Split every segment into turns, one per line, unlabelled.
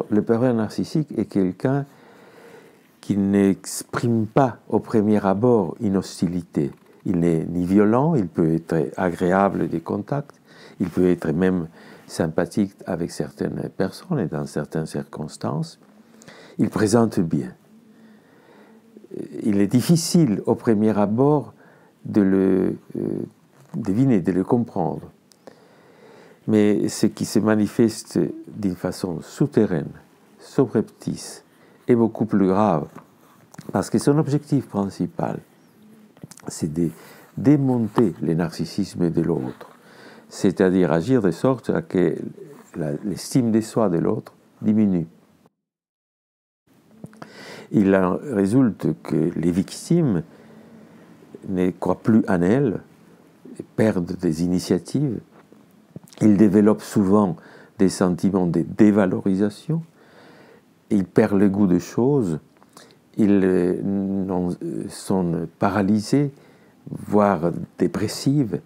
d'abord, le pervers narcissique est quelqu'un qui n'exprime pas au premier abord une hostilité. Il n'est ni violent, il peut être agréable des contacts, il peut être même sympathique avec certaines personnes et dans certaines circonstances. Il présente bien. Il est difficile au premier abord de le deviner, de le comprendre. Mais ce qui se manifeste d'une façon souterraine, subreptice, est beaucoup plus grave, parce que son objectif principal, c'est de démonter le narcissisme de l'autre, c'est-à-dire agir de sorte à que l'estime de soi de l'autre diminue. Il en résulte que les victimes ne croient plus en elles, perdent des initiatives, ils développent souvent des sentiments de dévalorisation, ils perdent le goût des choses, ils sont paralysés, voire dépressives,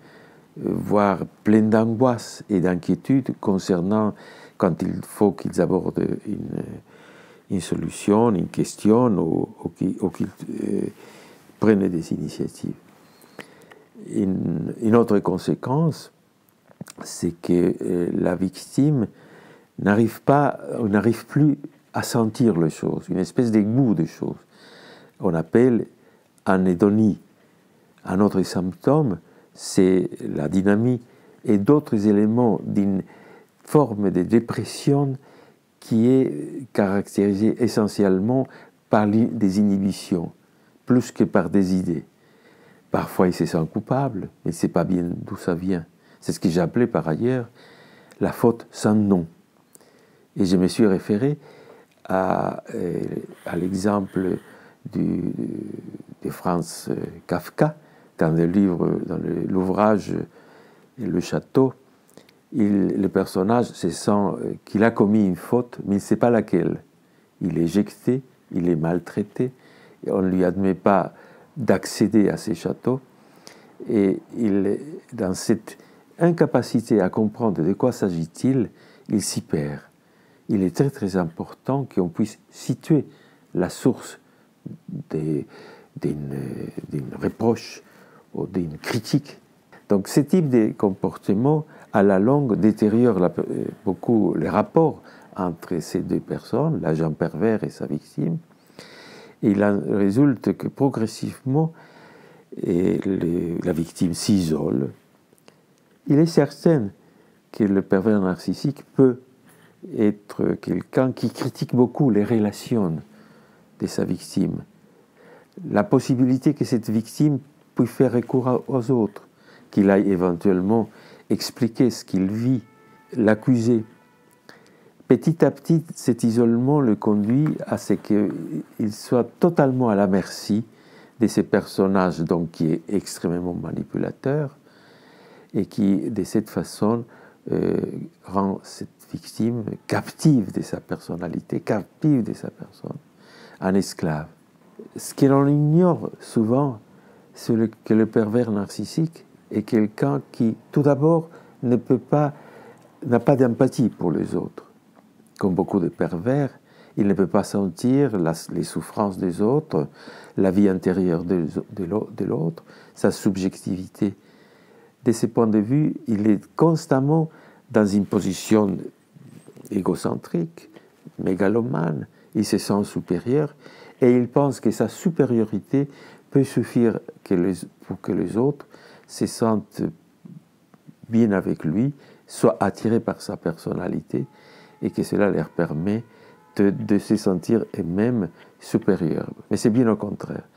voire pleins d'angoisse et d'inquiétude concernant quand il faut qu'ils abordent une solution, une question ou qu'ils prennent des initiatives. Une autre conséquence, c'est que la victime n'arrive plus à sentir les choses, une espèce de goût des choses. On appelle anédonie. Un autre symptôme, c'est la dynamie et d'autres éléments d'une forme de dépression qui est caractérisée essentiellement par des inhibitions, plus que par des idées. Parfois, il se sent coupable, mais il ne sait pas bien d'où ça vient. C'est ce que j'appelais par ailleurs la faute sans nom. Et je me suis référé à l'exemple de Franz Kafka, dans l'ouvrage Le Château. Le personnage se sent qu'il a commis une faute, mais il ne sait pas laquelle. Il est éjecté, il est maltraité, et on ne lui admet pas d'accéder à ces châteaux. Et dans cette incapacité à comprendre de quoi s'agit-il, il s'y perd. Il est très très important qu'on puisse situer la source d'une reproche ou d'une critique. Donc ce type de comportement, à la longue, détériore beaucoup les rapports entre ces deux personnes, l'agent pervers et sa victime. Et il en résulte que progressivement, la victime s'isole. Il est certain que le pervers narcissique peut être quelqu'un qui critique beaucoup les relations de sa victime. La possibilité que cette victime puisse faire recours aux autres, qu'il aille éventuellement expliquer ce qu'il vit, l'accuser. Petit à petit, cet isolement le conduit à ce qu'il soit totalement à la merci de ces personnages, donc qui est extrêmement manipulateur, et qui, de cette façon, rend cette victime captive de sa personnalité, captive de sa personne, un esclave. Ce que l'on ignore souvent, c'est que le pervers narcissique est quelqu'un qui, tout d'abord, n'a pas d'empathie pour les autres. Comme beaucoup de pervers, il ne peut pas sentir les souffrances des autres, la vie intérieure de l'autre, sa subjectivité. De ce point de vue, il est constamment dans une position égocentrique, mégalomane, il se sent supérieur et il pense que sa supériorité peut suffire pour que les autres se sentent bien avec lui, soient attirés par sa personnalité et que cela leur permet de se sentir eux-mêmes supérieurs. Mais c'est bien au contraire.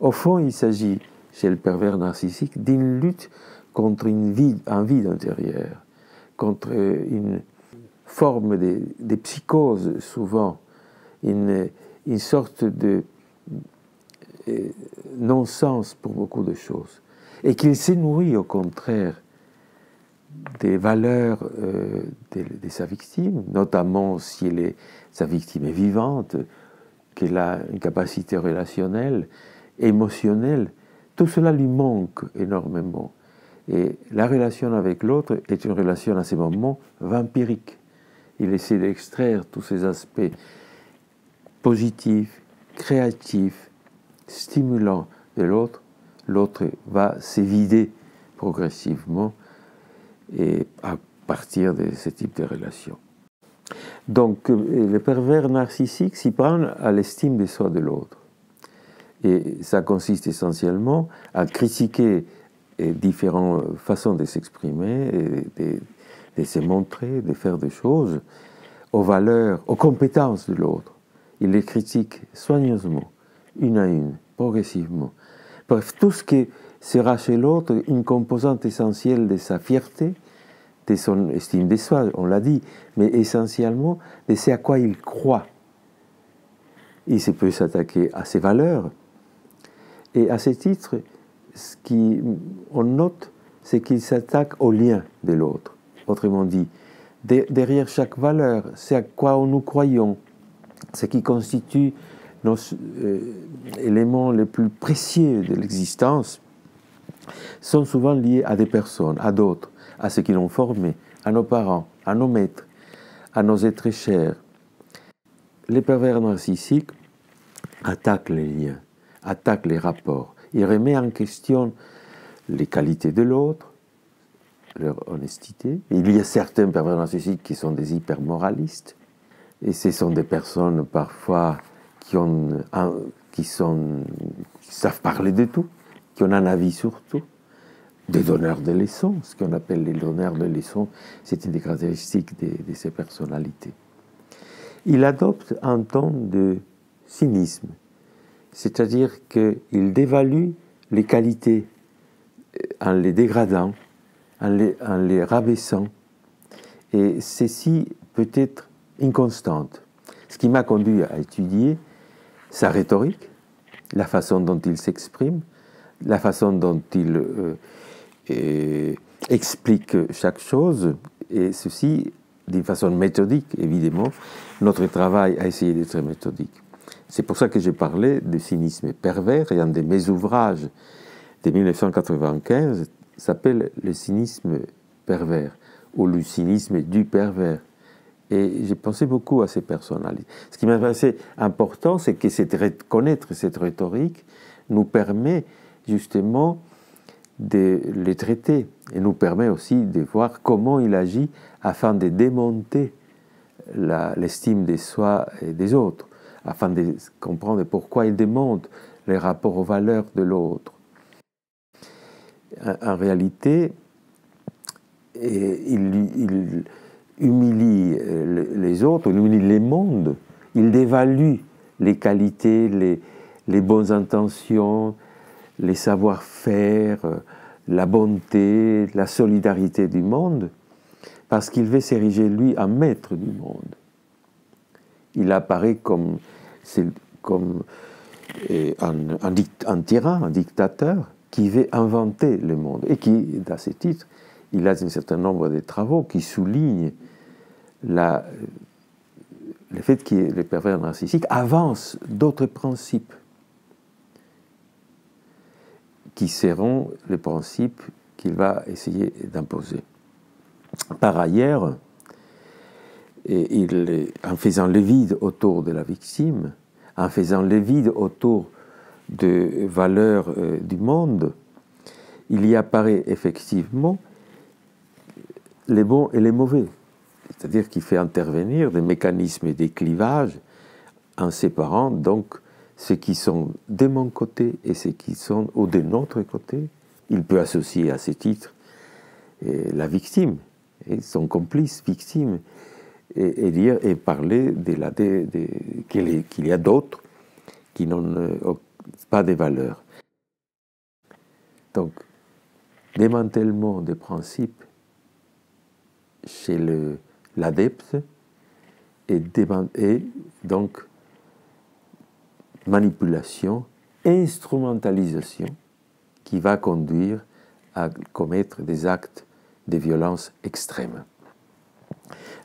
Au fond, il s'agit, chez le pervers narcissique, d'une lutte contre un vide intérieur, contre une forme de psychose souvent, une sorte de non-sens pour beaucoup de choses. Et qu'il se nourrit au contraire des valeurs de sa victime, notamment si sa victime est vivante, qu'elle a une capacité relationnelle, émotionnelle. Tout cela lui manque énormément. Et la relation avec l'autre est une relation à ce moment vampirique. il essaie d'extraire tous ces aspects positifs, créatifs, stimulants de l'autre, l'autre va s'évider progressivement et à partir de ce type de relation. Donc, le pervers narcissique s'y prend à l'estime de soi de l'autre. Et ça consiste essentiellement à critiquer différentes façons de s'exprimer, de se montrer, de faire des choses aux valeurs, aux compétences de l'autre. Il les critique soigneusement, une à une, progressivement. Bref, tout ce qui sera chez l'autre une composante essentielle de sa fierté, de son estime de soi, on l'a dit, mais essentiellement de ce à quoi il croit. Il se peut s'attaquer à ses valeurs. Et à ce titre, ce qu'on note, c'est qu'il s'attaque au lien de l'autre. Autrement dit, derrière chaque valeur, c'est à quoi nous croyons, ce qui constitue nos éléments les plus précieux de l'existence, sont souvent liés à des personnes, à d'autres, à ceux qui l'ont formé, à nos parents, à nos maîtres, à nos êtres chers. Les pervers narcissiques attaquent les liens, attaquent les rapports. Ils remettent en question les qualités de l'autre, leur honnêteté. Il y a certains pervers narcissiques qui sont des hypermoralistes, et ce sont des personnes parfois qui savent parler de tout, qui ont un avis sur tout, des donneurs de leçons, ce qu'on appelle les donneurs de leçons, c'est une des caractéristiques de ces personnalités. Il adopte un ton de cynisme, c'est-à-dire qu'il dévalue les qualités en les dégradant, en les rabaissant, et ceci peut être inconstante. Ce qui m'a conduit à étudier sa rhétorique, la façon dont il s'exprime, la façon dont il explique chaque chose, et ceci d'une façon méthodique, évidemment. Notre travail a essayé d'être méthodique. C'est pour ça que j'ai parlé de cynisme pervers, et un de mes ouvrages de 1995 s'appelle « Le cynisme pervers » ou « Le cynisme du pervers ». Et j'ai pensé beaucoup à ces personnalités. Ce qui m'a paru important, c'est que connaître cette rhétorique nous permet justement de les traiter et nous permet aussi de voir comment il agit afin de démonter l'estime de soi et des autres, afin de comprendre pourquoi il démonte les rapports aux valeurs de l'autre. En réalité, il humilie les autres, il humilie les mondes, il dévalue les qualités, les bonnes intentions, les savoir-faire, la bonté, la solidarité du monde, parce qu'il veut s'ériger, lui, en maître du monde. Il apparaît comme un tyran, un dictateur, qui veut inventer le monde, et qui, à ce titre, il a un certain nombre de travaux qui soulignent le fait que les pervers narcissiques avancent d'autres principes qui seront les principes qu'il va essayer d'imposer. Par ailleurs, en faisant le vide autour de la victime, en faisant le vide autour des valeurs du monde, il y apparaît effectivement les bons et les mauvais. C'est-à-dire qu'il fait intervenir des mécanismes de clivage en séparant donc ceux qui sont de mon côté et ceux qui sont de notre côté. Il peut associer à ce titre la victime et son complice victime et parler qu'il y a d'autres qui n'ont pas de valeur. Donc, démantèlement des principes chez l'adepte et donc manipulation, instrumentalisation qui va conduire à commettre des actes de violence extrême.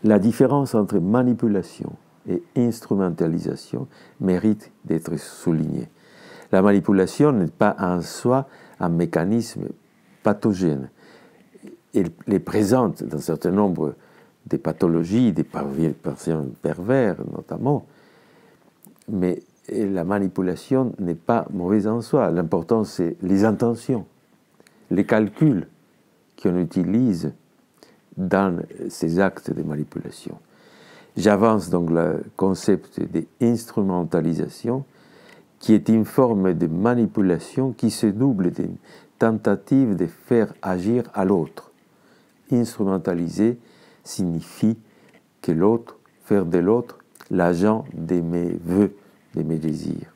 La différence entre manipulation et instrumentalisation mérite d'être soulignée. La manipulation n'est pas en soi un mécanisme pathogène. Elle est présente dans un certain nombre des pathologies, des patients pervers notamment. Mais la manipulation n'est pas mauvaise en soi. L'important, c'est les intentions, les calculs qu'on utilise dans ces actes de manipulation. J'avance donc le concept d'instrumentalisation, qui est une forme de manipulation qui se double d'une tentative de faire agir à l'autre. Instrumentaliser signifie que l'autre, faire de l'autre l'agent de mes vœux, de mes désirs.